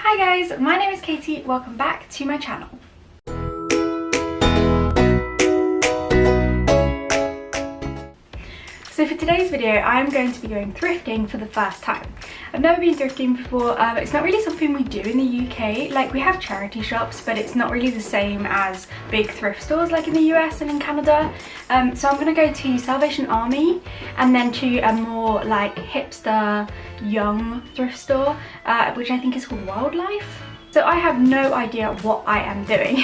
Hi guys, my name is Katie, welcome back to my channel. So for today's video, I'm going to be going thrifting for the first time. I've never been thrifting before. It's not really something we do in the UK. Like, we have charity shops, but it's not really the same as big thrift stores like in the US and in Canada. So I'm going to go to Salvation Army and then to a more like hipster young thrift store, which I think is called Wildlife. So I have no idea what I am doing.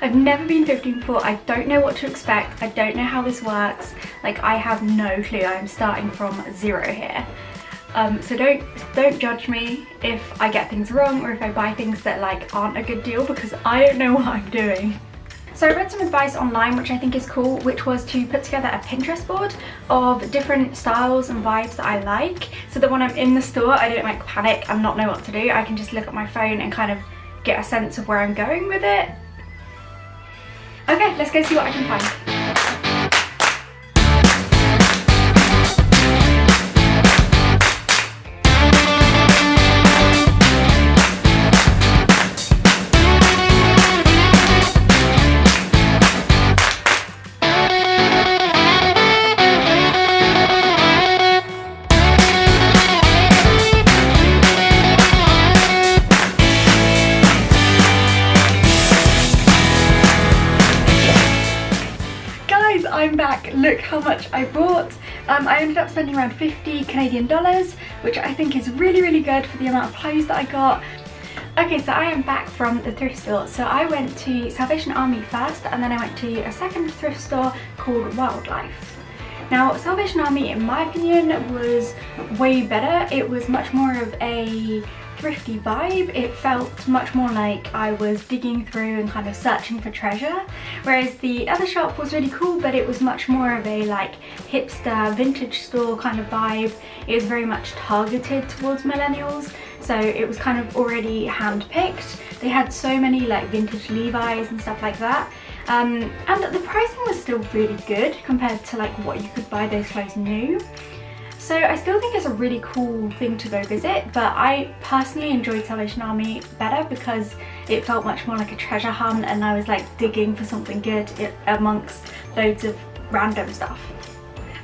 I've never been thrifting before. I don't know what to expect. I don't know how this works. Like, I have no clue. I'm starting from zero here. So don't judge me if I get things wrong or if I buy things that like aren't a good deal, because I don't know what I'm doing. So I read some advice online which I think is cool, which was to put together a Pinterest board of different styles and vibes that I like, so that when I'm in the store I don't like panic and not know what to do. I can just look at my phone and kind of get a sense of where I'm going with it. Okay, let's go see what I can find. I'm back. Look how much I bought. I ended up spending around 50 Canadian dollars, which I think is really good for the amount of clothes that I got. Okay, so I am back from the thrift store. So I went to Salvation Army first, and then I went to a second thrift store called Wildlife. Now, Salvation Army, in my opinion, was way better. It was much more of a thrifty vibe. It felt much more like I was digging through and kind of searching for treasure, whereas the other shop was really cool, but it was much more of a like hipster vintage store kind of vibe. It was very much targeted towards millennials, so it was kind of already hand-picked. They had so many like vintage Levi's and stuff like that, and the pricing was still really good compared to like what you could buy those clothes new. So I still think it's a really cool thing to go visit, but I personally enjoyed Salvation Army better because it felt much more like a treasure hunt and I was like digging for something good amongst loads of random stuff.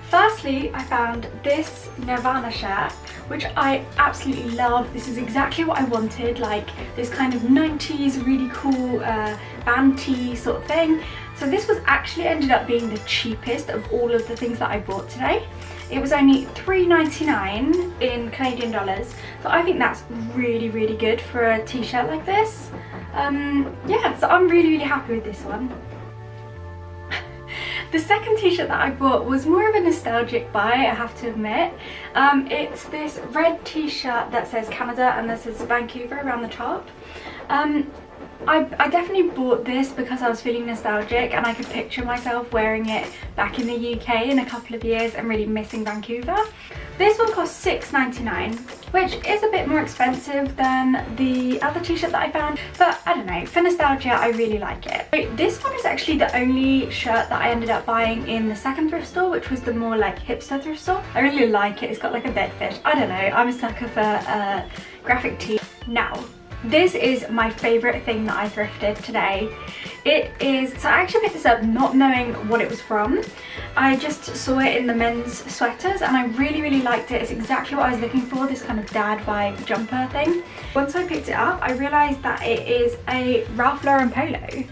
Firstly, I found this Nirvana shirt, which I absolutely love. This is exactly what I wanted, like this kind of 90s really cool band tee sort of thing. So this was actually ended up being the cheapest of all of the things that I bought today. It was only $3.99 in Canadian dollars, so I think that's really good for a t-shirt like this. Yeah, so I'm really happy with this one. The second t-shirt that I bought was more of a nostalgic buy, I have to admit. It's this red t-shirt that says Canada and that says Vancouver around the top. I definitely bought this because I was feeling nostalgic and I could picture myself wearing it back in the UK in a couple of years and really missing Vancouver. This one cost $6.99, which is a bit more expensive than the other t-shirt that I found, but I don't know, for nostalgia I really like it. This one is actually the only shirt that I ended up buying in the second thrift store, which was the more like hipster thrift store. I really like it. It's got like a dead fish. I don't know, I'm a sucker for graphic tee. Now, this is my favourite thing that I thrifted today. It is, so I actually picked this up not knowing what it was from. I just saw it in the men's sweaters and I really liked it. It's exactly what I was looking for, this kind of dad vibe jumper thing. Once I picked it up, I realised that it is a Ralph Lauren Polo.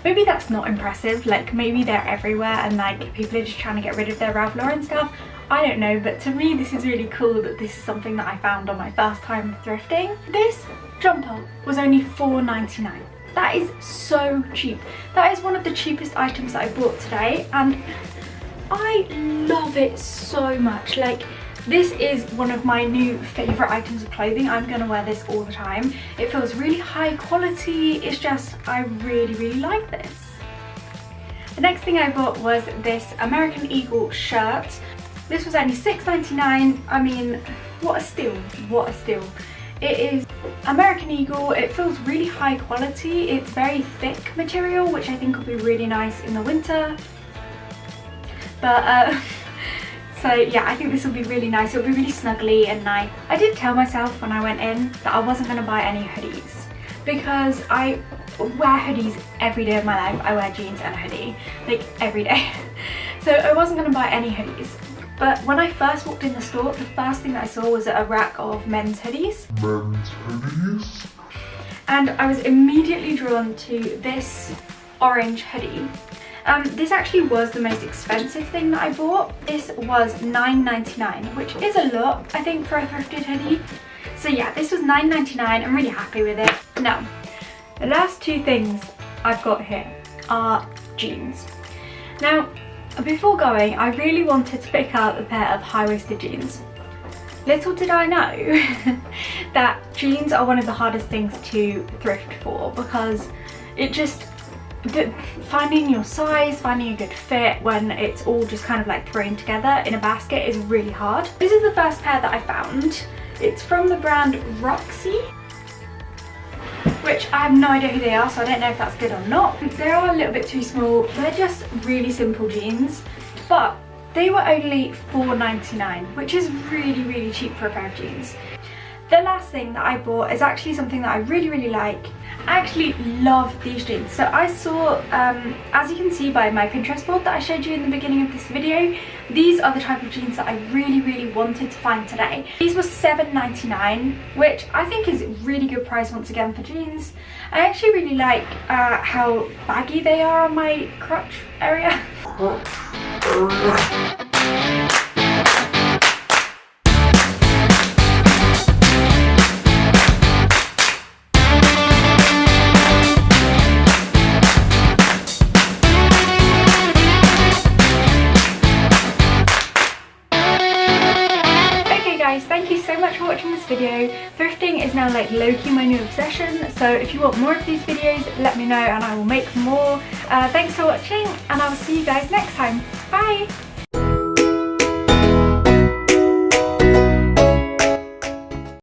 Maybe that's not impressive, like maybe they're everywhere and like people are just trying to get rid of their Ralph Lauren stuff. I don't know, but to me this is really cool that this is something that I found on my first time thrifting. This jumper was only $4.99. That is so cheap. That is one of the cheapest items that I bought today and I love it so much. Like, this is one of my new favourite items of clothing. I'm going to wear this all the time. It feels really high quality. It's just, I really like this. The next thing I bought was this American Eagle shirt. This was only $6.99. I mean, what a steal, what a steal. It is American Eagle. It feels really high quality. It's very thick material, which I think will be really nice in the winter. But So yeah, I think this will be really nice. It'll be really snuggly and nice. I did tell myself when I went in that I wasn't going to buy any hoodies because I wear hoodies every day of my life. I wear jeans and a hoodie like every day. So I wasn't going to buy any hoodies. But when I first walked in the store, the first thing that I saw was a rack of men's hoodies. And I was immediately drawn to this orange hoodie. This actually was the most expensive thing that I bought. This was $9.99, which is a lot, I think, for a thrifted hoodie. So yeah, this was $9.99. I'm really happy with it. Now, the last two things I've got here are jeans. Now, before going, I really wanted to pick out a pair of high-waisted jeans. Little did I know that jeans are one of the hardest things to thrift for, because it just, finding your size, finding a good fit when it's all just kind of like thrown together in a basket is really hard. This is the first pair that I found. It's from the brand Roxy, which I have no idea who they are, so I don't know if that's good or not. They are a little bit too small. They're just really simple jeans, but they were only $4.99, which is really, really cheap for a pair of jeans. The last thing that I bought is actually something that I really, really like. I actually love these jeans. So I saw, as you can see by my Pinterest board that I showed you in the beginning of this video, these are the type of jeans that I really, really wanted to find today. These were $7.99, which I think is a really good price once again for jeans. I actually really like how baggy they are on my crotch area. Thank you so much for watching this video. Thrifting is now like low-key my new obsession, so if you want more of these videos, let me know and I will make more. Thanks for watching, and I will see you guys next time. Bye!